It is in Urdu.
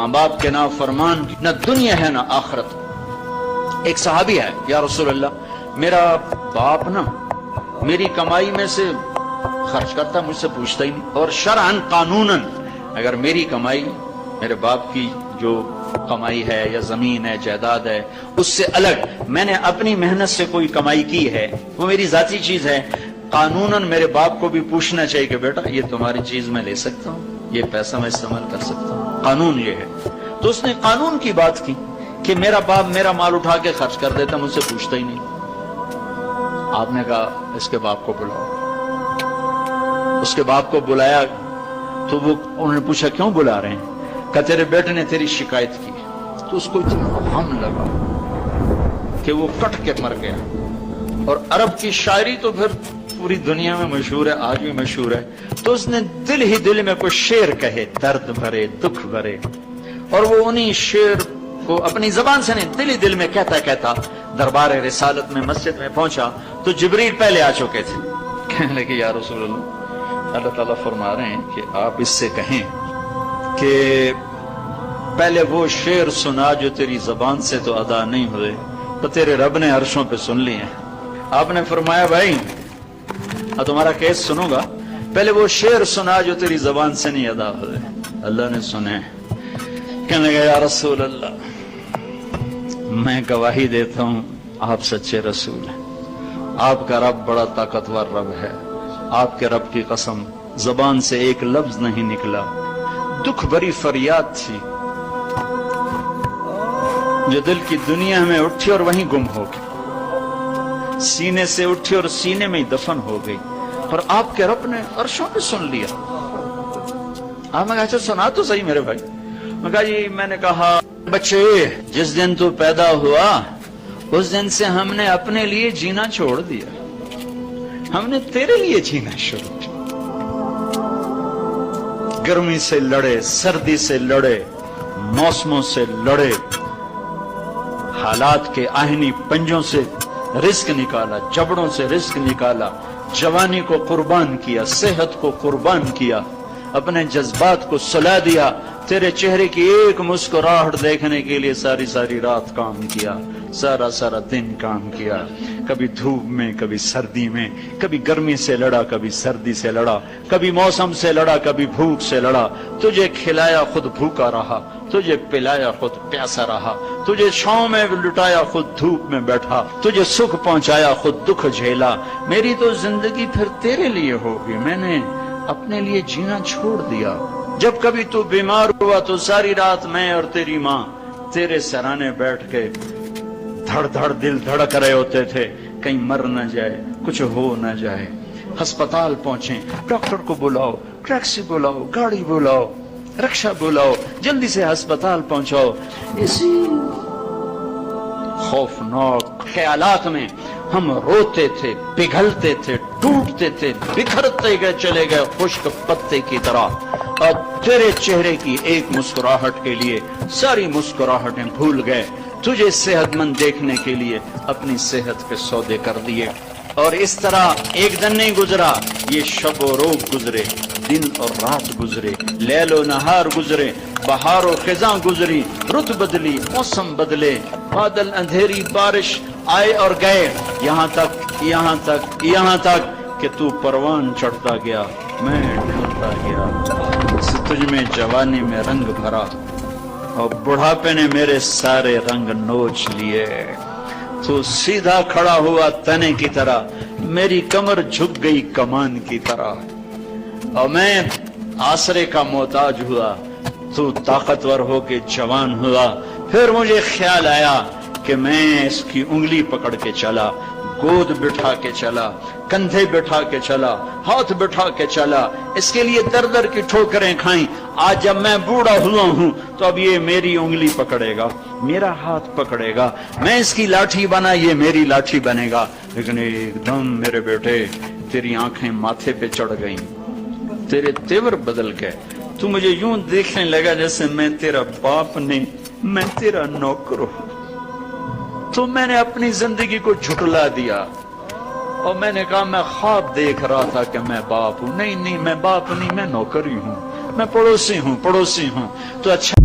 ماں باپ کے نافرمان کی نہ دنیا ہے نہ آخرت۔ ایک صحابی ہے، یا رسول اللہ میرا باپ نا میری کمائی میں سے خرچ کرتا، مجھ سے پوچھتا ہی نہیں، اور شرعاً قانوناً اگر میری کمائی میرے باپ کی جو کمائی ہے یا زمین ہے جائیداد ہے اس سے الگ میں نے اپنی محنت سے کوئی کمائی کی ہے، وہ میری ذاتی چیز ہے، قانوناً میرے باپ کو بھی پوچھنا چاہیے کہ بیٹا یہ تمہاری چیز میں لے سکتا ہوں، یہ پیسہ میں استعمال کر سکتا ہوں، قانون یہ ہے۔ تو اس نے قانون کی بات کی کہ میرا باپ میرا مال اٹھا کے خرچ کر دیتا، مجھ سے پوچھتا ہی نہیں۔ آپ نے کہا اس کے باپ کو بلاؤ۔ اس کے باپ کو بلایا تو وہ انہوں نے پوچھا کیوں بلا رہے ہیں؟ کہ تیرے بیٹے نے تیری شکایت کی۔ تو اس کو اتنا غم لگا کہ وہ کٹ کے مر گیا۔ اور عرب کی شاعری تو پھر پوری دنیا میں مشہور ہے، آج بھی مشہور ہے۔ تو اس نے دل ہی دل میں کوئی شعر کہے، درد بھرے دکھ بھرے، اور وہ انہی شعر کو اپنی زبان سے نہیں دل ہی دل میں کہتا کہتا دربار رسالت میں مسجد میں پہنچا تو جبریل پہلے آ چکے تھے۔ کہنے لگے یا رسول اللہ تعالیٰ فرما رہے ہیں کہ آپ اس سے کہیں کہ پہلے وہ شعر سنا جو تیری زبان سے تو ادا نہیں ہوئے، تو تیرے رب نے عرشوں پہ سن لیے ہیں۔ آپ نے فرمایا بھائی تمہارا کیس سنوں گا، پہلے وہ شعر سنا جو تیری زبان سے نہیں ادا ہوئے۔ اللہ نے سنے۔ کہنے لگا یا رسول اللہ میں گواہی دیتا ہوں آپ سچے رسول ہیں، آپ کا رب بڑا طاقتور رب ہے، آپ کے رب کی قسم زبان سے ایک لفظ نہیں نکلا، دکھ بھری فریاد تھی جو دل کی دنیا میں اٹھی اور وہیں گم ہو گئی، سینے سے اٹھی اور سینے میں ہی دفن ہو گئی، پر آپ کے رب نے عرشوں پہ سن لیا۔ آپ نے کہا اچھا سنا تو صحیح میرے بھائی۔ میں کہا جی میں نے کہا بچے جس دن تو پیدا ہوا اس دن سے ہم نے اپنے لیے جینا چھوڑ دیا، ہم نے تیرے لیے جینا شروع کیا۔ گرمی سے لڑے، سردی سے لڑے، موسموں سے لڑے، حالات کے آہنی پنجوں سے رزق نکالا، جبڑوں سے رزق نکالا، جوانی کو قربان کیا، صحت کو قربان کیا، اپنے جذبات کو سلا دیا، تیرے چہرے کی ایک مسکراہٹ دیکھنے کے لیے ساری ساری رات کام کیا، سارا سارا دن کام کیا، کبھی دھوپ میں کبھی سردی میں، کبھی گرمی سے لڑا کبھی سردی سے لڑا، کبھی موسم سے لڑا کبھی بھوک سے لڑا، تجھے کھلایا خود بھوکا رہا، تجھے پلایا خود پیاسا رہا، تجھے چھاؤں میں لٹایا خود دھوپ میں بیٹھا، تجھے سکھ پہنچایا خود دکھ جھیلا۔ میری تو زندگی پھر تیرے لیے ہوگی، میں نے اپنے لیے جینا چھوڑ دیا۔ جب کبھی تو بیمار ہوا تو ساری رات میں اور تیری ماں تیرے سرانے بیٹھ کے دھڑ دھڑ دل دھڑک رہے ہوتے تھے، کہیں مر نہ جائے، کچھ ہو نہ جائے۔ ہسپتال پہنچے، ڈاکٹر کو بلاؤ، ٹیکسی بلاؤ، گاڑی بلاؤ، رکشہ بلاؤ، جلدی سے ہسپتال پہنچاؤ۔ اسی خوفناک خیالات میں ہم روتے تھے، پگھلتے تھے، ٹوٹتے تھے، بکھرتے گئے چلے گئے خشک پتے کی طرح، اور تیرے چہرے کی ایک مسکراہٹ کے لیے ساری مسکراہٹیں بھول گئے، تجھے صحت مند دیکھنے کے لیے اپنی صحت کے سودے کر دیے۔ اور اس طرح ایک دن نہیں گزرا، یہ شب و روز گزرے، دن اور رات گزرے، لیل و نہار گزرے، بہار و خزاں گزری، رت بدلی، موسم بدلے، بادل اندھیری بارش آئے اور گئے، یہاں تک کہ تو پروان چڑھتا گیا، میں ڈھلتا گیا، تجھ میں جوانی میں رنگ بھرا اور بڑھاپے نے میرے سارے رنگ نوچ لیے۔ تو سیدھا کھڑا ہوا تنے کی طرح، میری کمر جھک گئی کمان کی طرح، اور میں آسرے کا محتاج ہوا، تو طاقتور ہو کے جوان ہوا۔ پھر مجھے خیال آیا کہ میں اس کی انگلی پکڑ کے چلا، گود بٹھا کے چلا، کندھے بٹھا کے چلا، ہاتھ بٹھا کے چلا، اس کے لیے در در کی ٹھوکریں کھائیں۔ آج جب میں بوڑھا ہوا ہوں تو اب یہ میری انگلی پکڑے گا، میرا ہاتھ پکڑے گا، میں اس کی لاٹھی بنا، یہ میری لاٹھی بنے گا۔ لیکن ایک دم میرے بیٹے تیری آنکھیں ماتھے پہ چڑھ گئیں، تیرے تیور بدل گئے، تو مجھے یوں دیکھنے لگا جیسے میں تیرا باپ نہیں، میں تیرا نوکر ہوں۔ تو میں نے اپنی زندگی کو جھٹلا دیا اور میں نے کہا میں خواب دیکھ رہا تھا کہ میں باپ ہوں۔ نہیں، میں باپ نہیں، میں نوکر ہی ہوں، میں پڑوسی ہوں۔ تو اچھا